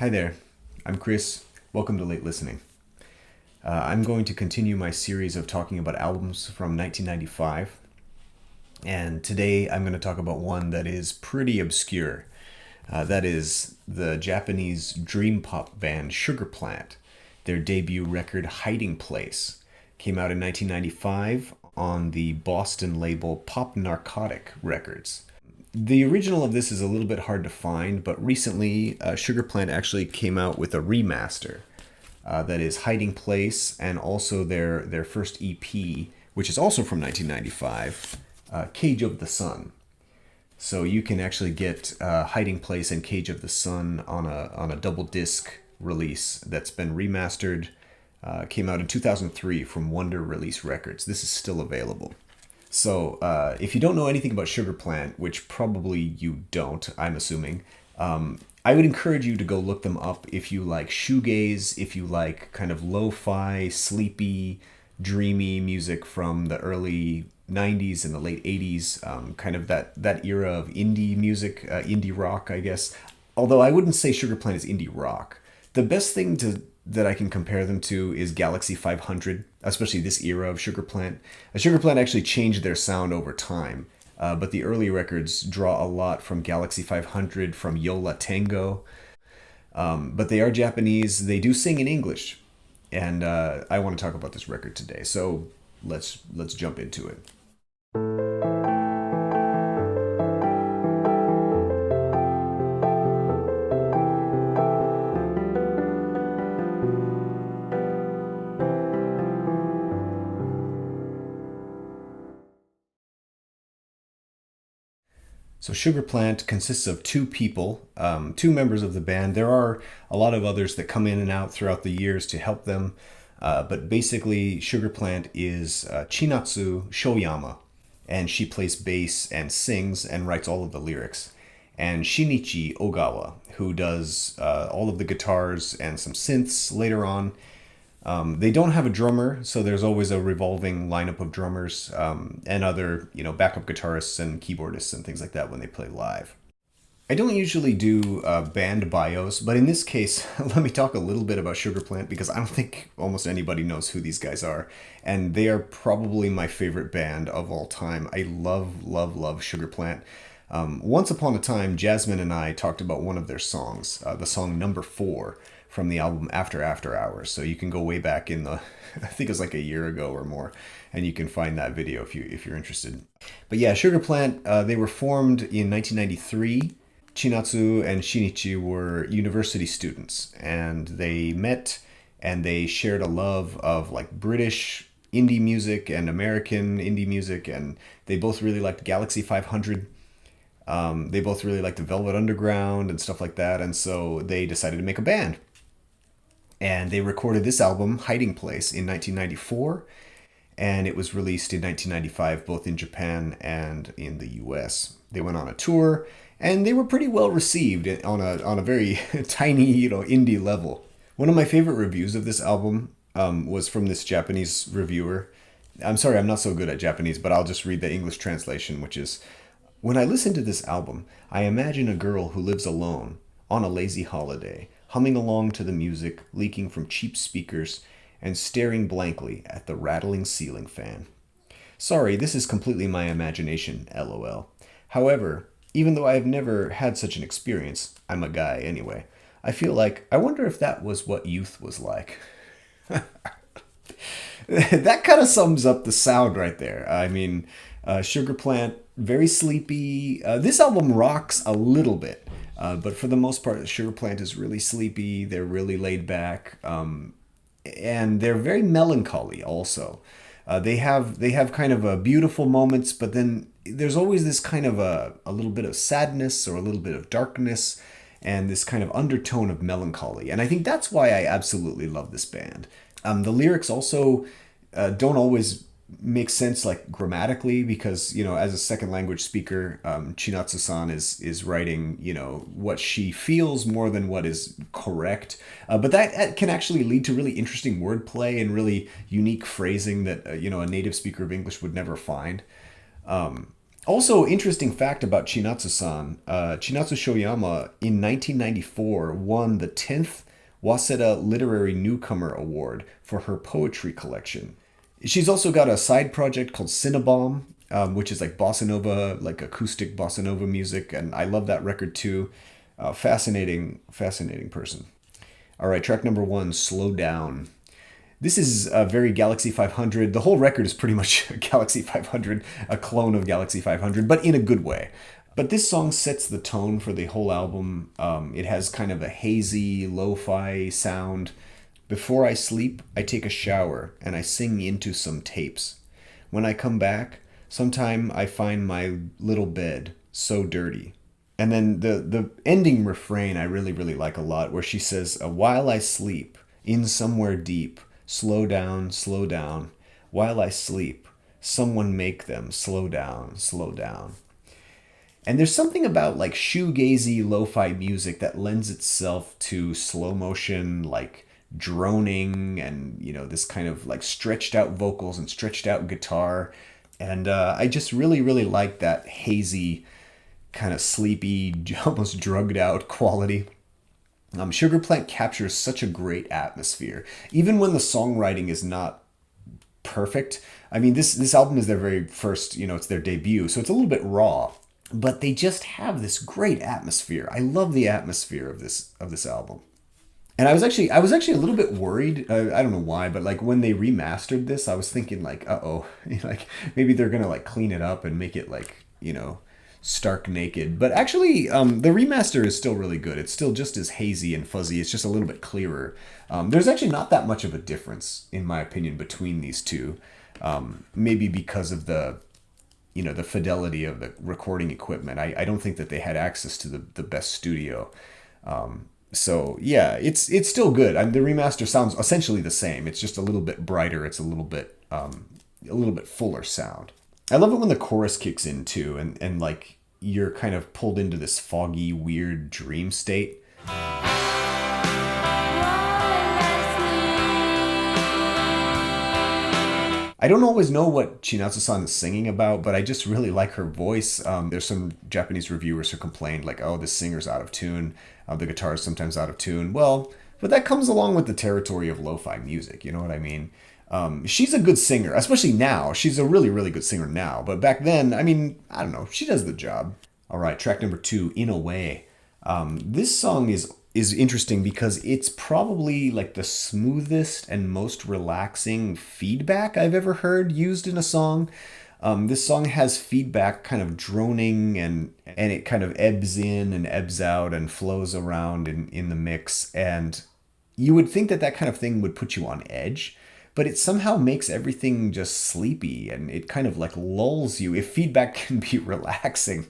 Hi there, I'm Chris. Welcome to Late Listening. I'm going to continue my series of talking about albums from 1995, and today I'm going to talk about one that is pretty obscure. That is the Japanese dream pop band Sugar Plant. Their debut record, Hiding Place, came out in 1995 on the Boston label Pop Narcotic Records. The original of this is a little bit hard to find, but recently Sugar Plant actually came out with a remaster that is Hiding Place, and also their first EP, which is also from 1995, Cage of the Sun. So you can actually get Hiding Place and Cage of the Sun on a double disc release that's been remastered. Came out in 2003 from Wonder Release Records. This is still available. So if you don't know anything about Sugar Plant, which probably you don't, I'm assuming, I would encourage you to go look them up if you like shoegaze, if you like kind of lo-fi, sleepy, dreamy music from the early 90s and the late 80s, kind of that era of indie music, indie rock, I guess. Although I wouldn't say Sugar Plant is indie rock. The best thing that I can compare them to is Galaxie 500, especially this era of Sugar Plant. Sugar Plant actually changed their sound over time, but the early records draw a lot from Galaxie 500, from Yo La Tengo. But they are Japanese. They do sing in English, and I want to talk about this record today. So let's jump into it. So Sugar Plant consists of two people, two members of the band. There are a lot of others that come in and out throughout the years to help them. But basically, Sugar Plant is Chinatsu Shoyama, and she plays bass and sings and writes all of the lyrics. And Shinichi Ogawa, who does all of the guitars and some synths later on. They don't have a drummer, so there's always a revolving lineup of drummers and other, backup guitarists and keyboardists and things like that when they play live. I don't usually do band bios, but in this case, let me talk a little bit about Sugar Plant because I don't think almost anybody knows who these guys are, and they are probably my favorite band of all time. I love, love, love Sugar Plant. Once upon a time, Jasmine and I talked about one of their songs, the song Number 4, from the album After Hours. So you can go way back in the, I think it was like a year ago or more, and you can find that video if you're interested. But yeah, Sugar Plant, they were formed in 1993. Chinatsu and Shinichi were university students, and they met and they shared a love of like British indie music and American indie music, and they both really liked Galaxie 500. They both really liked the Velvet Underground and stuff like that, and so they decided to make a band. And they recorded this album, Hiding Place, in 1994, and it was released in 1995, both in Japan and in the US. They went on a tour, and they were pretty well received on a very tiny, indie level. One of my favorite reviews of this album was from this Japanese reviewer. I'm sorry, I'm not so good at Japanese, but I'll just read the English translation, which is, "When I listen to this album, I imagine a girl who lives alone, on a lazy holiday, humming along to the music leaking from cheap speakers and staring blankly at the rattling ceiling fan. Sorry, this is completely my imagination, lol. However, even though I have never had such an experience, I'm a guy anyway, I feel like I wonder if that was what youth was like." That kind of sums up the sound right there. I mean, Sugar Plant, very sleepy. This album rocks a little bit. But for the most part, Sugar Plant is really sleepy. They're really laid back, and they're very melancholy. Also, they have kind of a beautiful moments, but then there's always this kind of a little bit of sadness or a little bit of darkness, and this kind of undertone of melancholy. And I think that's why I absolutely love this band. The lyrics also don't always make sense like grammatically because as a second language speaker, Chinatsu-san is writing what she feels more than what is correct, but that can actually lead to really interesting wordplay and really unique phrasing that a native speaker of English would never find. Also, interesting fact about Chinatsu-san, Chinatsu Shoyama in 1994 won the 10th Waseda Literary Newcomer Award for her poetry collection. She's also got a side project called Cinnabom, which is like bossa nova, like acoustic bossa nova music, and I love that record too. Fascinating person. All right, track number one, Slow Down. This is a very Galaxie 500. The whole record is pretty much a Galaxie 500, a clone of Galaxie 500, but in a good way. But this song sets the tone for the whole album. It has kind of a hazy, lo-fi sound. Before I sleep, I take a shower and I sing into some tapes. When I come back, sometime I find my little bed so dirty. And then the ending refrain I really like a lot, where she says, while I sleep, in somewhere deep, slow down, slow down. While I sleep, someone make them slow down, slow down. And there's something about like shoegazy lo-fi music that lends itself to slow motion, like droning and, you know, this kind of like stretched out vocals and stretched out guitar. And I just really like that hazy, kind of sleepy, almost drugged out quality. Sugar Plant captures such a great atmosphere, even when the songwriting is not perfect. I mean, this album is their very first, you know, it's their debut, so it's a little bit raw, but they just have this great atmosphere. I love the atmosphere of this album. And I was actually a little bit worried. I don't know why, but like when they remastered this, I was thinking like, uh-oh, like maybe they're gonna like clean it up and make it like, you know, stark naked. But actually, the remaster is still really good. It's still just as hazy and fuzzy. It's just a little bit clearer. There's actually not that much of a difference, in my opinion, between these two. Maybe because of the, you know, the fidelity of the recording equipment. I don't think that they had access to the best studio. So yeah, it's still good. The remaster sounds essentially the same. It's just a little bit brighter. It's a little bit fuller sound. I love it when the chorus kicks in too, and like you're kind of pulled into this foggy, weird dream state. I don't always know what Chinatsu-san is singing about, but I just really like her voice. There's some Japanese reviewers who complained like, oh, this singer's out of tune. The guitar is sometimes out of tune. Well, but that comes along with the territory of lo-fi music. You know what I mean? She's a good singer, especially now. She's a really good singer now. But back then, I mean, I don't know. She does the job. All right, track number 2, In a Way. This song is interesting because it's probably like the smoothest and most relaxing feedback I've ever heard used in a song. This song has feedback kind of droning and it kind of ebbs in and ebbs out and flows around in the mix. And you would think that kind of thing would put you on edge, but it somehow makes everything just sleepy and it kind of like lulls you, if feedback can be relaxing.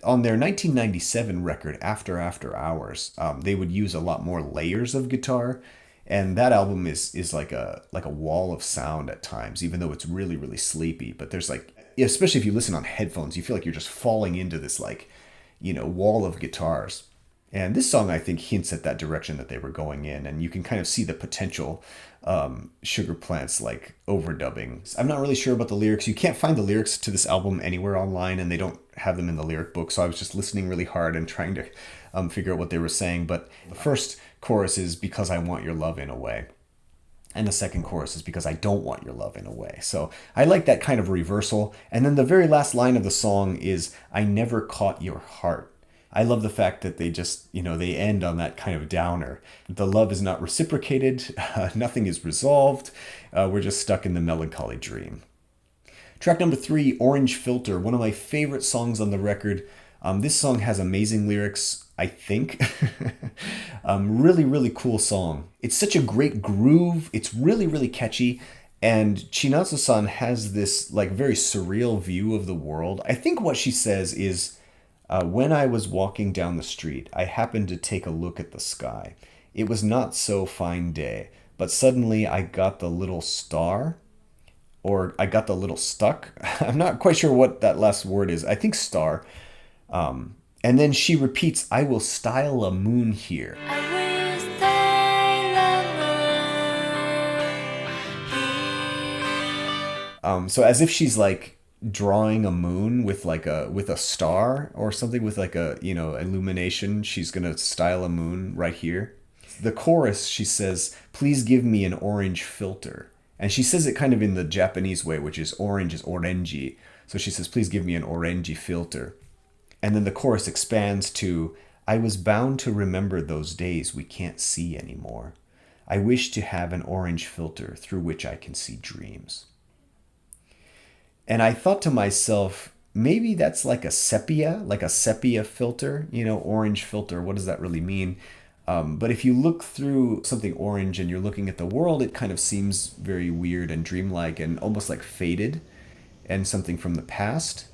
On their 1997 record, After Hours, they would use a lot more layers of guitar, and that album is like a wall of sound at times, even though it's really sleepy. But there's like, especially if you listen on headphones, you feel like you're just falling into this like, you know, wall of guitars. And this song, I think, hints at that direction that they were going in, and you can kind of see the potential Sugar Plant's like overdubbing. I'm not really sure about the lyrics. You can't find the lyrics to this album anywhere online, and they don't have them in the lyric book, so I was just listening really hard and trying to figure out what they were saying. But the first chorus is because I want your love in a way. And the second chorus is because I don't want your love in a way. So I like that kind of reversal. And then the very last line of the song is, I never caught your heart. I love the fact that they just, you know, they end on that kind of downer. The love is not reciprocated. Nothing is resolved. We're just stuck in the melancholy dream. Track number 3, Orange Filter, one of my favorite songs on the record. This song has amazing lyrics, I think. Really cool song. It's such a great groove. It's really catchy. And Chinatsu-san has this like very surreal view of the world. I think what she says is, when I was walking down the street, I happened to take a look at the sky. It was not so fine day, but suddenly I got the little star, or I got the little stuck. I'm not quite sure what that last word is. I think star. And then she repeats, I will style a moon here. So as if she's like drawing a moon with like a star or something with like a, you know, illumination. She's gonna style a moon right here. The chorus, she says, "Please give me an orange filter." And she says it kind of in the Japanese way, which is orange is orangi. So she says, "Please give me an orangi filter." And then the chorus expands to, "I was bound to remember those days we can't see anymore. I wish to have an orange filter through which I can see dreams." And I thought to myself, maybe that's like a sepia filter, you know, orange filter. What does that really mean? But if you look through something orange and you're looking at the world, it kind of seems very weird and dreamlike and almost like faded and something from the past.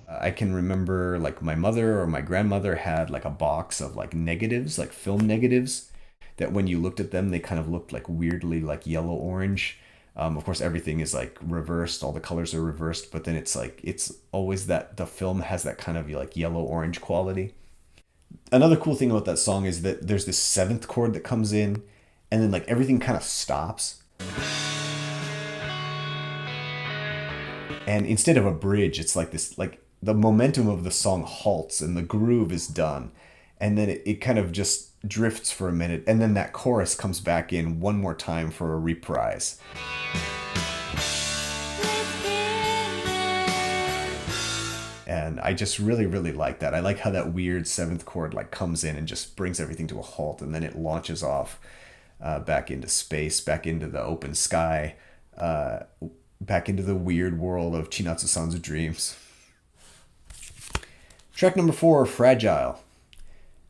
I can remember like my mother or my grandmother had like a box of like negatives, like film negatives, that when you looked at them, they kind of looked like weirdly like yellow orange. Of course, everything is like reversed, all the colors are reversed, but then it's like, it's always that the film has that kind of like yellow orange quality. Another cool thing about that song is that there's this seventh chord that comes in, and then like everything kind of stops. And instead of a bridge, it's like this, like the momentum of the song halts and the groove is done. And then it kind of just drifts for a minute. And then that chorus comes back in one more time for a reprise. And I just really, really like that. I like how that weird seventh chord like comes in and just brings everything to a halt. And then it launches off back into space, back into the open sky, back into the weird world of Chinatsu-san's dreams. Track number 4, Fragile.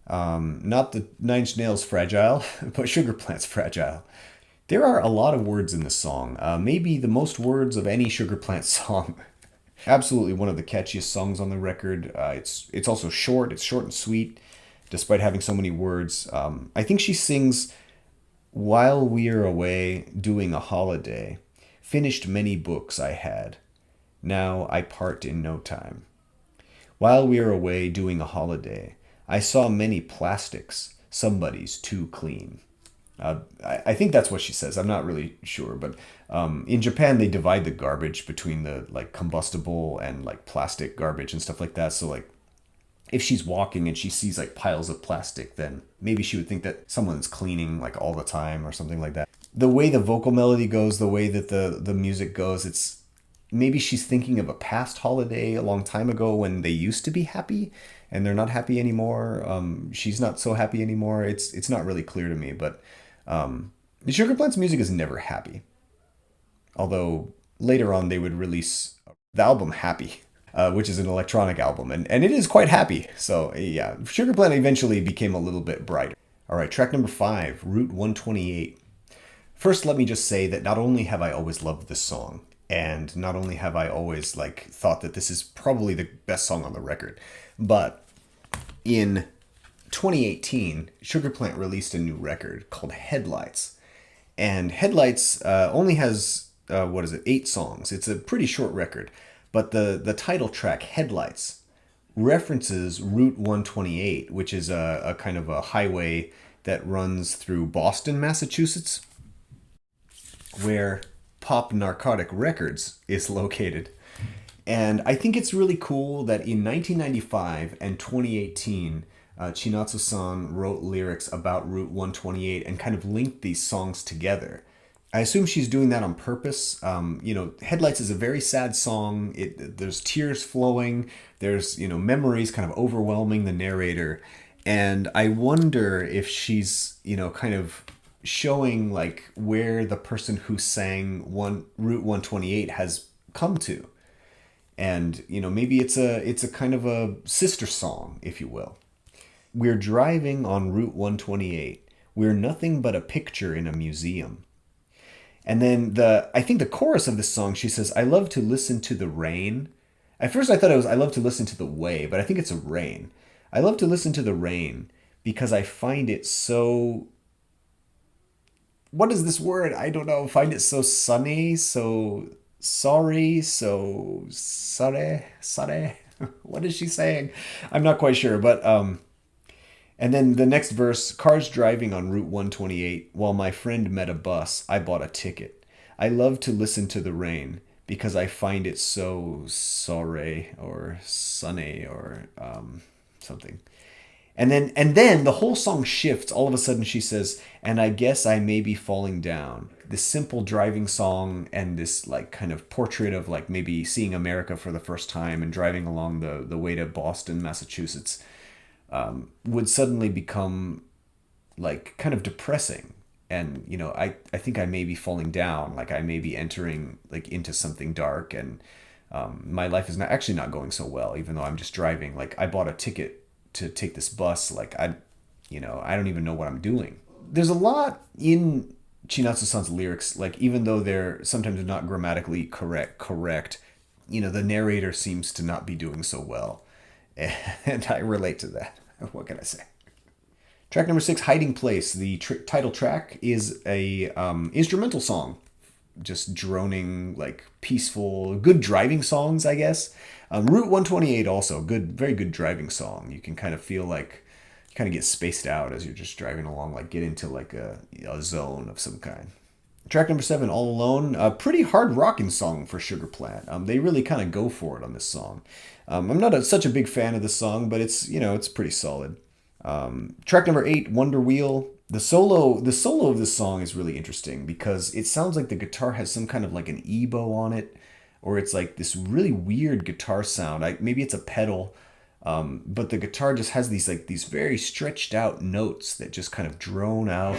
Not the Nine Inch Nails Fragile, but Sugar Plant's Fragile. There are a lot of words in this song, maybe the most words of any Sugar Plant song. Absolutely one of the catchiest songs on the record. It's also short. It's short and sweet, despite having so many words. I think she sings, "While we're away doing a holiday, finished many books I had. Now I part in no time. While we were away doing a holiday, I saw many plastics. Somebody's too clean." I think that's what she says. I'm not really sure, but in Japan they divide the garbage between the like combustible and like plastic garbage and stuff like that. So like if she's walking and she sees like piles of plastic, then maybe she would think that someone's cleaning like all the time or something like that. The way the vocal melody goes, the way that the music goes, it's maybe she's thinking of a past holiday a long time ago when they used to be happy and they're not happy anymore. She's not so happy anymore. It's not really clear to me, but Sugar Plant's music is never happy. Although later on they would release the album Happy, which is an electronic album, and it is quite happy. So yeah, Sugar Plant eventually became a little bit brighter. All right, track number 5, Route 128. First, let me just say that not only have I always loved this song, and not only have I always like thought that this is probably the best song on the record, but in 2018, Sugar Plant released a new record called Headlights. And Headlights only has, 8 songs. It's a pretty short record. But the title track, Headlights, references Route 128, which is a kind of a highway that runs through Boston, Massachusetts, where Pop Narcotic Records is located. And I think it's really cool that in 1995 and 2018, Chinatsu-san wrote lyrics about Route 128 and kind of linked these songs together. I assume she's doing that on purpose. Headlights is a very sad song. There's tears flowing. There's, memories kind of overwhelming the narrator. And I wonder if she's, kind of showing like where the person who sang Route 128 has come to. And, maybe it's a kind of a sister song, if you will. We're driving on Route 128. We're nothing but a picture in a museum. And then I think the chorus of this song, she says, "I love to listen to the rain." At first I thought it was, "I love to listen to the way," but I think it's a rain. "I love to listen to the rain because I find it so..." What is this word? I don't know. Find it so sunny, so sorry, so sare. What is she saying? I'm not quite sure, but and then the next verse, "Cars driving on Route 128, while my friend met a bus, I bought a ticket. I love to listen to the rain because I find it so sorry or sunny or something. And then the whole song shifts. All of a sudden she says, "And I guess I may be falling down." This simple driving song and this like kind of portrait of like maybe seeing America for the first time and driving along the way to Boston, Massachusetts, would suddenly become like kind of depressing. And I think I may be falling down, like I may be entering like into something dark, and my life is not going so well, even though I'm just driving. Like I bought a ticket to take this bus, like I don't even know what I'm doing. There's a lot in Chinatsu-san's lyrics, like even though they're sometimes not grammatically correct, the narrator seems to not be doing so well. And I relate to that. What can I say? Track number 6, Hiding Place. The title track is a instrumental song, just droning, like peaceful, good driving songs, I guess. Route 128 also, very good driving song. You can kind of feel like you kind of get spaced out as you're just driving along, like get into like a zone of some kind. Track number 7, All Alone. A pretty hard rocking song for Sugar Plant. They really kind of go for it on this song. I'm not such a big fan of this song, but it's pretty solid. Track number 8, Wonder Wheel. The solo of this song is really interesting because it sounds like the guitar has some kind of like an ebow on it, or it's like this really weird guitar sound. Maybe it's a pedal, but the guitar just has these very stretched out notes that just kind of drone out.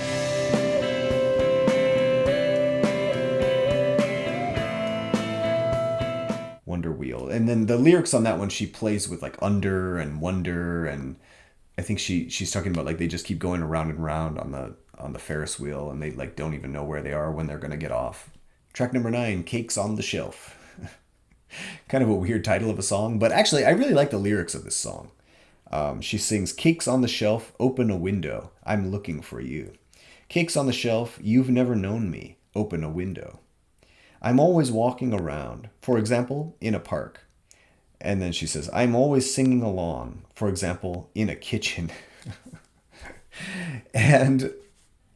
Wonder Wheel. And then the lyrics on that one, she plays with like under and wonder, and I think she's talking about like they just keep going around and around on the Ferris wheel, and they like don't even know where they are when they're gonna get off. Track number 9, Cakes on the Shelf. Kind of a weird title of a song, but actually I really like the lyrics of this song. She sings, "Cakes on the shelf, open a window, I'm looking for you. Cakes on the shelf, you've never known me, open a window. I'm always walking around, for example, in a park." And then she says, "I'm always singing along, for example, in a kitchen." And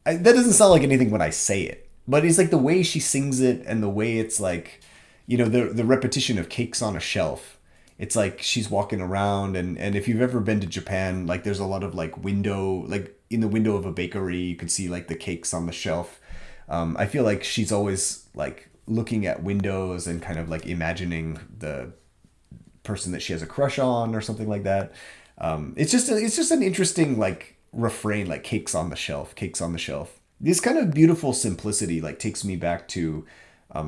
that doesn't sound like anything when I say it, but it's like the way she sings it and the way it's like, the repetition of cakes on a shelf. It's like she's walking around, and if you've ever been to Japan, like there's a lot of like like in the window of a bakery, you can see like the cakes on the shelf. I feel like she's always like looking at windows and kind of like imagining the person that she has a crush on or something like that. It's just an interesting like refrain, like cakes on the shelf, cakes on the shelf. This kind of beautiful simplicity like takes me back to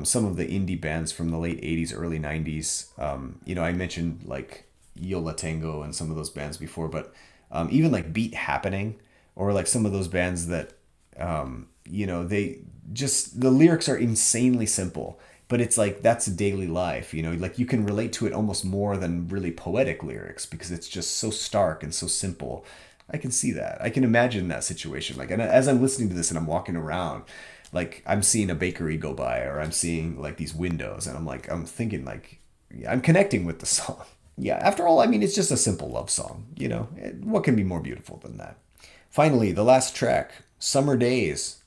some of the indie bands from the late 80s, early 90s. I mentioned like Yo La Tengo and some of those bands before, but even like Beat Happening, or like some of those bands that they just, the lyrics are insanely simple, but it's like that's daily life. Like you can relate to it almost more than really poetic lyrics because it's just so stark and so simple. I can see that. I can imagine that situation. Like, and as I'm listening to this and I'm walking around, like I'm seeing a bakery go by, or I'm seeing like these windows, and I'm thinking like, I'm connecting with the song. Yeah, after all, I mean, it's just a simple love song. What can be more beautiful than that? Finally, the last track, Summer Days.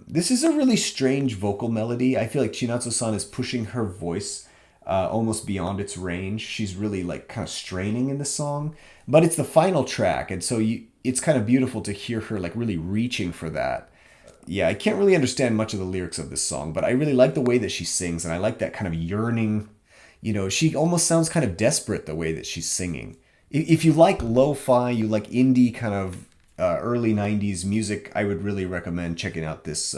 This is a really strange vocal melody. I feel like Chinatsu-san is pushing her voice almost beyond its range. She's really like kind of straining in the song, but it's the final track, and so it's kind of beautiful to hear her like really reaching for that. Yeah, I can't really understand much of the lyrics of this song, but I really like the way that she sings, and I like that kind of yearning. She almost sounds kind of desperate the way that she's singing. If you like lo-fi, you like indie kind of early 90s music, I would really recommend checking out this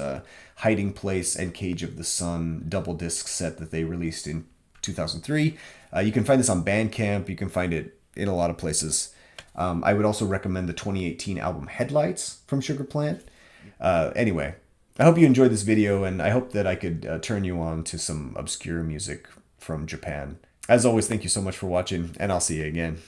Hiding Place and Cage of the Sun double disc set that they released in 2003. You can find this on Bandcamp. You can find it in a lot of places. I would also recommend the 2018 album Headlights from Sugar Plant. Anyway, I hope you enjoyed this video, and I hope that I could turn you on to some obscure music from Japan. As always, thank you so much for watching, and I'll see you again.